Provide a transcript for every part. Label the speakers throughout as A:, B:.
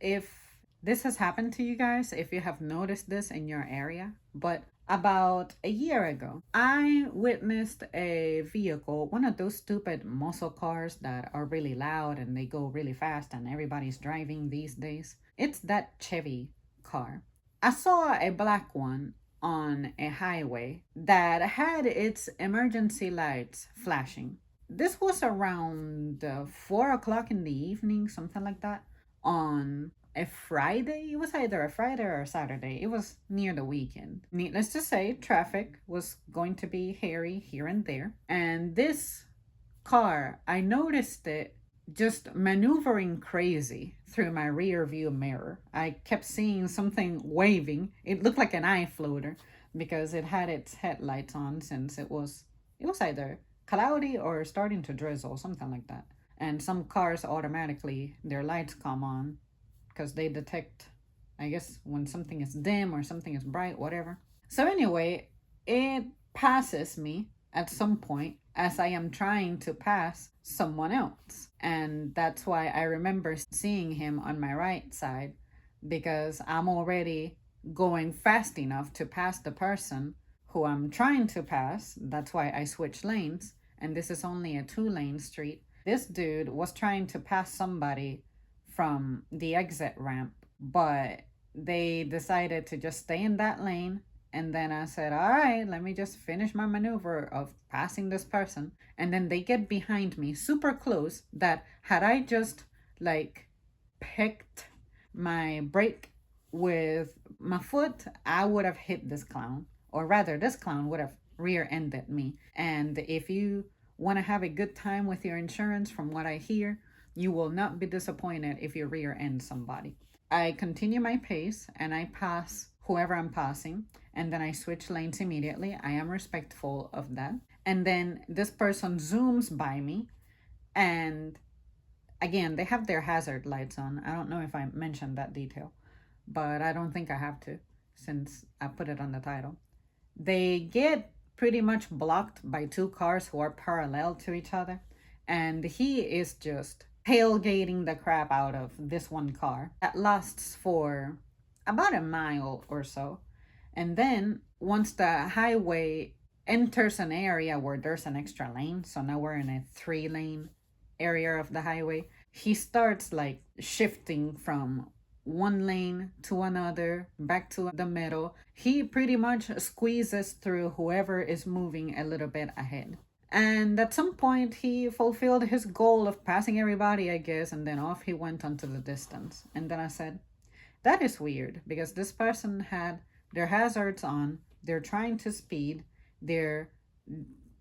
A: if this has happened to you guys, if you have noticed this in your area, but about a year ago, I witnessed a vehicle, one of those stupid muscle cars that are really loud and they go really fast and everybody's driving these days. It's that Chevy car. I saw a black one on a highway that had its emergency lights flashing. This was around 4 o'clock in the evening, something like that, on a Friday. It was either a Friday or a Saturday. It was near the weekend. Needless to say, traffic was going to be hairy here and there. And this car, I noticed it just maneuvering crazy through my rear view mirror. I kept seeing something waving. It looked like an eye floater because it had its headlights on since it was either cloudy or starting to drizzle, something like that. And some cars automatically their lights come on because they detect, I guess, when something is dim or something is bright, whatever. So anyway, it passes me at some point as I am trying to pass someone else. And that's why I remember seeing him on my right side, because I'm already going fast enough to pass the person who I'm trying to pass. That's why I switched lanes. And this is only a 2-lane street. This dude was trying to pass somebody from the exit ramp, but they decided to just stay in that lane. And then I said, all right, let me just finish my maneuver of passing this person. And then they get behind me super close, that had I just like picked my brake with my foot, I would have hit this clown. Or rather, this clown would have rear ended me. And if you want to have a good time with your insurance, from what I hear, you will not be disappointed if you rear end somebody. I continue my pace and I pass whoever I'm passing, and then I switch lanes immediately. I am respectful of that. And then this person zooms by me, and again, they have their hazard lights on. I don't know if I mentioned that detail, but I don't think I have to since I put it on the title. They get pretty much blocked by two cars who are parallel to each other, and he is just tailgating the crap out of this one car that lasts for about a mile or so. And then once the highway enters an area where there's an extra lane, so now we're in a 3-lane area of the highway, he starts like shifting from one lane to another, back to the middle. He pretty much squeezes through whoever is moving a little bit ahead. And at some point, he fulfilled his goal of passing everybody, I guess, and then off he went onto the distance. And then I said, that is weird, because this person had their hazards on, they're trying to speed, they're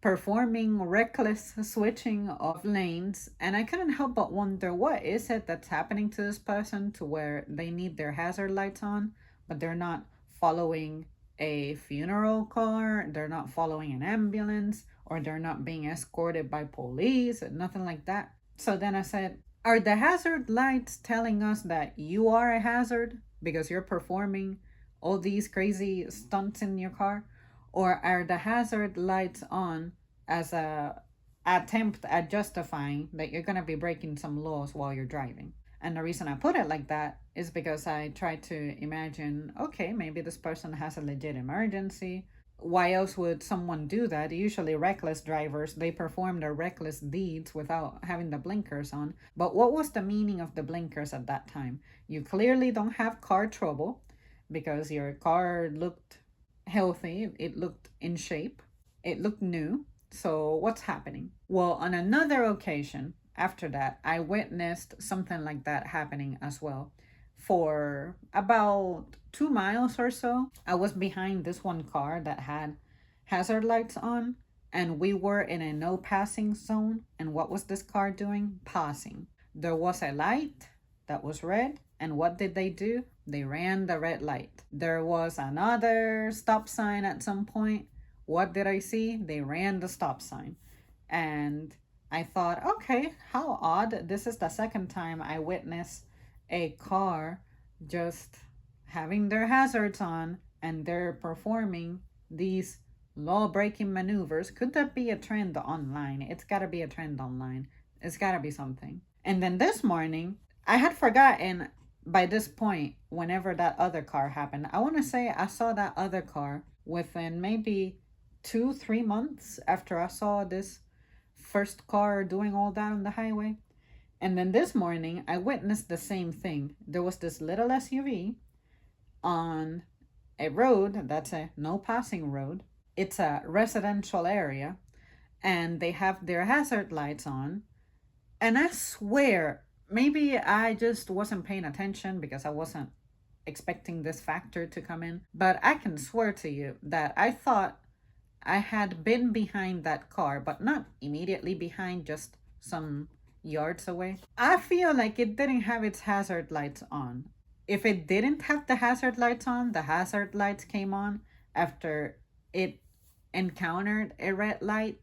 A: performing reckless switching of lanes, and I couldn't help but wonder, what is it that's happening to this person to where they need their hazard lights on, but they're not following a funeral car, they're not following an ambulance, or they're not being escorted by police, nothing like that. So then I said, are the hazard lights telling us that you are a hazard because you're performing all these crazy stunts in your car? Or are the hazard lights on as a attempt at justifying that you're going to be breaking some laws while you're driving? And the reason I put it like that is because I try to imagine, okay, maybe this person has a legit emergency. Why else would someone do that? Usually reckless drivers, they perform their reckless deeds without having the blinkers on. But what was the meaning of the blinkers at that time? You clearly don't have car trouble because your car looked healthy, it looked in shape, it looked new. So what's happening? Well, on another occasion after that, I witnessed something like that happening as well. For about 2 miles or so, I was behind this one car that had hazard lights on, and we were in a no passing zone. And what was this car doing? Passing. There was a light that was red, and what did they do? They ran the red light. There was another stop sign at some point. What did I see? They ran the stop sign. And I thought, okay, how odd. This is the second time I witnessed a car just having their hazards on and they're performing these law breaking maneuvers. Could that be a trend online? It's got to be a trend online. It's got to be something. And then this morning, I had forgotten by this point, whenever that other car happened, I want to say I saw that other car within maybe 2, 3 months after I saw this first car doing all that on the highway. And then this morning, I witnessed the same thing. There was this little SUV on a road that's a no passing road. It's a residential area, and they have their hazard lights on. And I swear, maybe I just wasn't paying attention because I wasn't expecting this factor to come in, but I can swear to you that I thought I had been behind that car, but not immediately behind, just some yards away. I feel like it didn't have its hazard lights on. If it didn't have the hazard lights on, the hazard lights came on after it encountered a red light.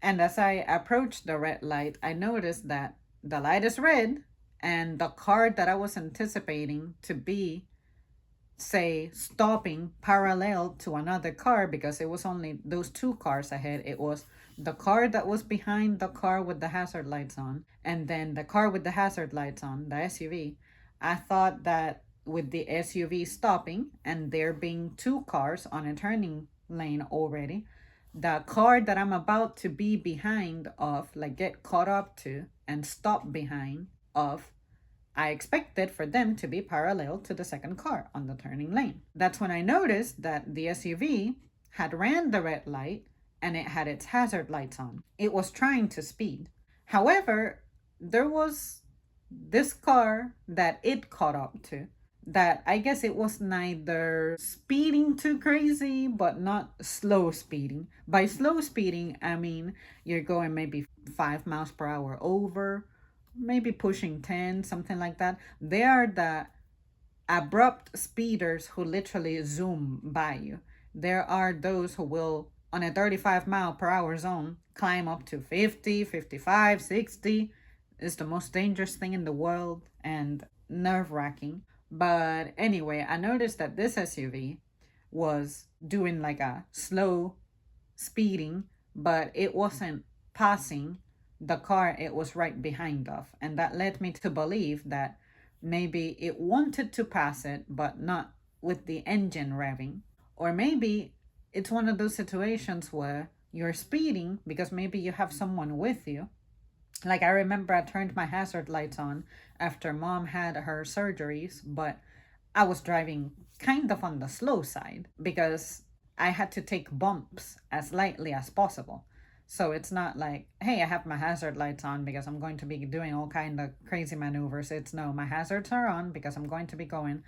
A: And as I approached the red light, I noticed that the light is red and the car that I was anticipating to be, say, stopping parallel to another car, because it was only those two cars ahead. It was the car that was behind the car with the hazard lights on, and then the car with the hazard lights on, the SUV. I thought that with the SUV stopping and there being two cars on a turning lane already, the car that I'm about to be behind of, like get caught up to and stop behind of, I expected for them to be parallel to the second car on the turning lane. That's when I noticed that the SUV had ran the red light and it had its hazard lights on. It was trying to speed. However, there was this car that it caught up to, that I guess it was neither speeding too crazy but not slow speeding. By slow speeding, I mean you're going maybe 5 miles per hour over, maybe pushing 10, something like that. They are the abrupt speeders who literally zoom by you. There are those who will, on a 35 mile per hour zone, climb up to 50, 55, 60. It's the most dangerous thing in the world and nerve wracking. But anyway, I noticed that this SUV was doing like a slow speeding, but it wasn't passing the car it was right behind of. And that led me to believe that maybe it wanted to pass it, but not with the engine revving. Or maybe it's one of those situations where you're speeding because maybe you have someone with you. Like I remember I turned my hazard lights on after mom had her surgeries, but I was driving kind of on the slow side because I had to take bumps as lightly as possible. So it's not like, hey, I have my hazard lights on because I'm going to be doing all kind of crazy maneuvers. It's no, my hazards are on because I'm going to be going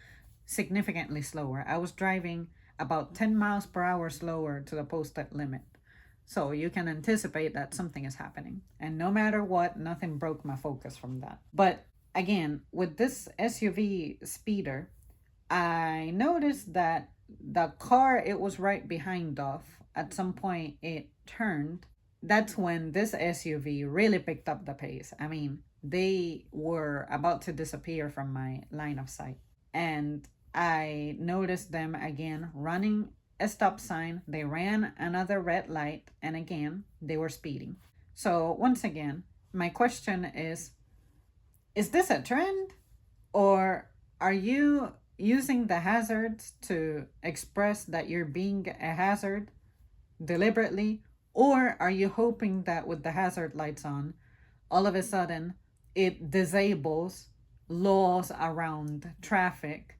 A: significantly slower. I was driving about 10 miles per hour slower to the posted limit. So you can anticipate that something is happening. And no matter what, nothing broke my focus from that. But again, with this SUV speeder, I noticed that the car it was right behind of, at some point it turned. That's when this SUV really picked up the pace. I mean, they were about to disappear from my line of sight. And I noticed them again running a stop sign. They ran another red light, and again, they were speeding. So, once again, my question is this a trend? Or are you using the hazards to express that you're being a hazard deliberately? Or are you hoping that with the hazard lights on, all of a sudden it disables laws around traffic,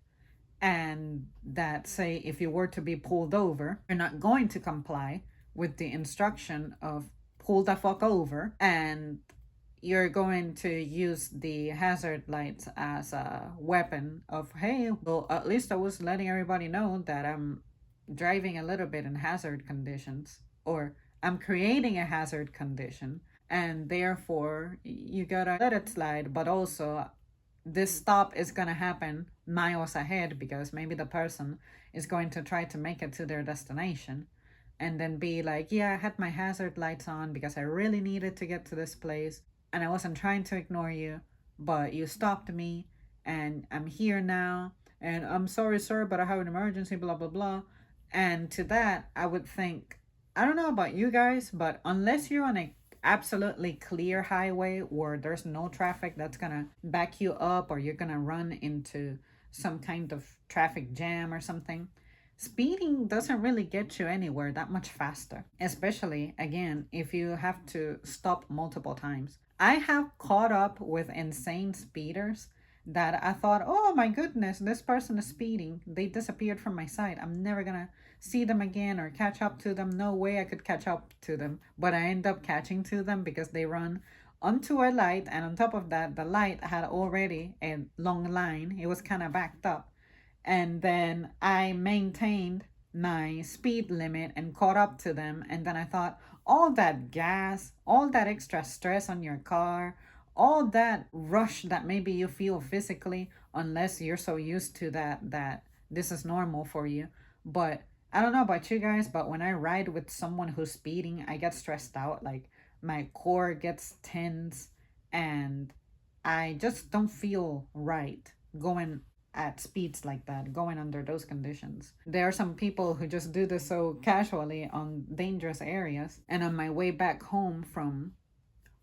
A: and that, say, if you were to be pulled over, you're not going to comply with the instruction of pull the fuck over, and you're going to use the hazard lights as a weapon of, hey, well, at least I was letting everybody know that I'm driving a little bit in hazard conditions, or I'm creating a hazard condition, and therefore you gotta let it slide. But also, this stop is gonna happen miles ahead because maybe the person is going to try to make it to their destination and then be like, yeah, I had my hazard lights on because I really needed to get to this place and I wasn't trying to ignore you, but you stopped me and I'm here now and I'm sorry, sir, but I have an emergency, blah, blah, blah. And to that, I would think, I don't know about you guys, but unless you're on absolutely clear highway where there's no traffic that's gonna back you up or you're gonna run into some kind of traffic jam or something, speeding doesn't really get you anywhere that much faster, especially again if you have to stop multiple times. I have caught up with insane speeders that I thought, oh my goodness, this person is speeding. They disappeared from my sight. I'm never gonna see them again or catch up to them. No way I could catch up to them. But I end up catching to them because they run onto a light, and on top of that, the light had already a long line. It was kind of backed up. And then I maintained my speed limit and caught up to them. And then I thought, all that gas, all that extra stress on your car, all that rush that maybe you feel physically, unless you're so used to that this is normal for you. But I don't know about you guys, but when I ride with someone who's speeding, I get stressed out. Like my core gets tense and I just don't feel right going at speeds like that, going under those conditions. There are some people who just do this so casually on dangerous areas. And on my way back home from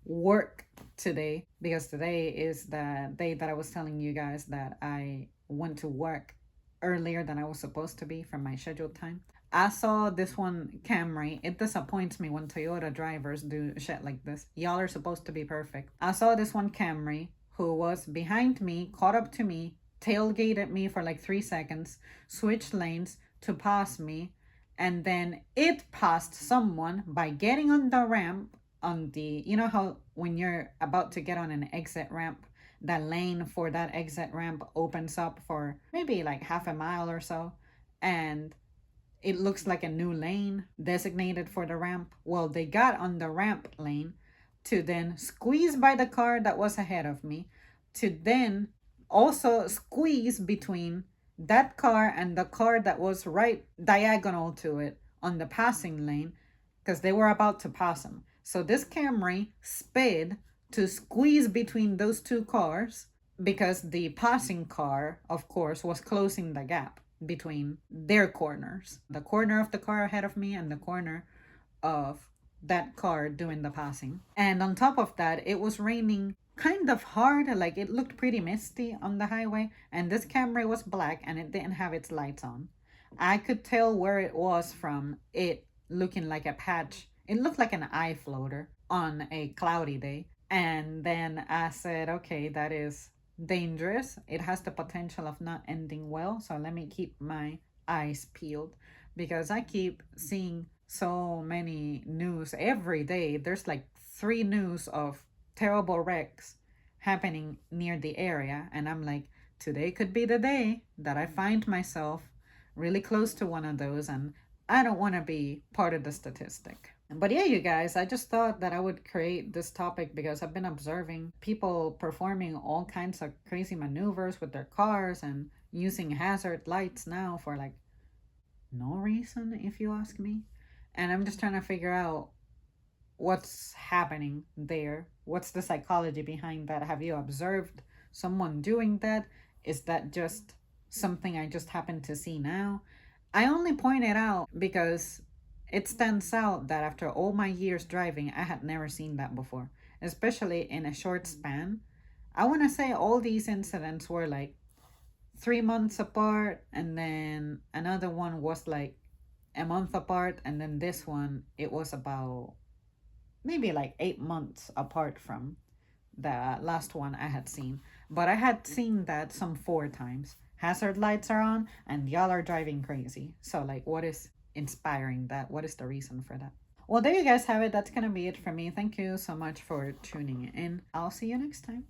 A: work today, because today is the day that I was telling you guys that I went to work earlier than I was supposed to be from my scheduled time. I saw this one Camry. It disappoints me when Toyota drivers do shit like this. Y'all are supposed to be perfect. I saw this one Camry who was behind me, caught up to me, tailgated me for like 3 seconds, switched lanes to pass me, and then it passed someone by getting on the ramp on the, you know how when you're about to get on an exit ramp, the lane for that exit ramp opens up for maybe like half a mile or so, and it looks like a new lane designated for the ramp. Well, they got on the ramp lane to then squeeze by the car that was ahead of me, to then also squeeze between that car and the car that was right diagonal to it on the passing lane because they were about to pass him. So this Camry sped to squeeze between those two cars because the passing car, of course, was closing the gap between their corners, the corner of the car ahead of me and the corner of that car doing the passing. And on top of that, it was raining kind of hard, like it looked pretty misty on the highway, and this Camry was black and it didn't have its lights on. I could tell where it was from it looking like a patch. It looked like an eye floater on a cloudy day. And then I said, okay, that is dangerous. It has the potential of not ending well. So let me keep my eyes peeled because I keep seeing so many news every day. There's like 3 news of terrible wrecks happening near the area. And I'm like, today could be the day that I find myself really close to one of those. And I don't want to be part of the statistic. But yeah, you guys, I just thought that I would create this topic because I've been observing people performing all kinds of crazy maneuvers with their cars and using hazard lights now for like no reason, if you ask me. And I'm just trying to figure out what's happening there. What's the psychology behind that? Have you observed someone doing that? Is that just something I just happened to see now? I only point it out because it stands out that after all my years driving, I had never seen that before, especially in a short span. I want to say all these incidents were like 3 months apart, and then another one was like a month apart, and then this one, it was about maybe like 8 months apart from the last one I had seen. But I had seen that some 4 times. Hazard lights are on, and y'all are driving crazy. So, like, what is inspiring that? What is the reason for that? Well, there you guys have it. That's gonna be it for me. Thank you so much for tuning in. I'll see you next time.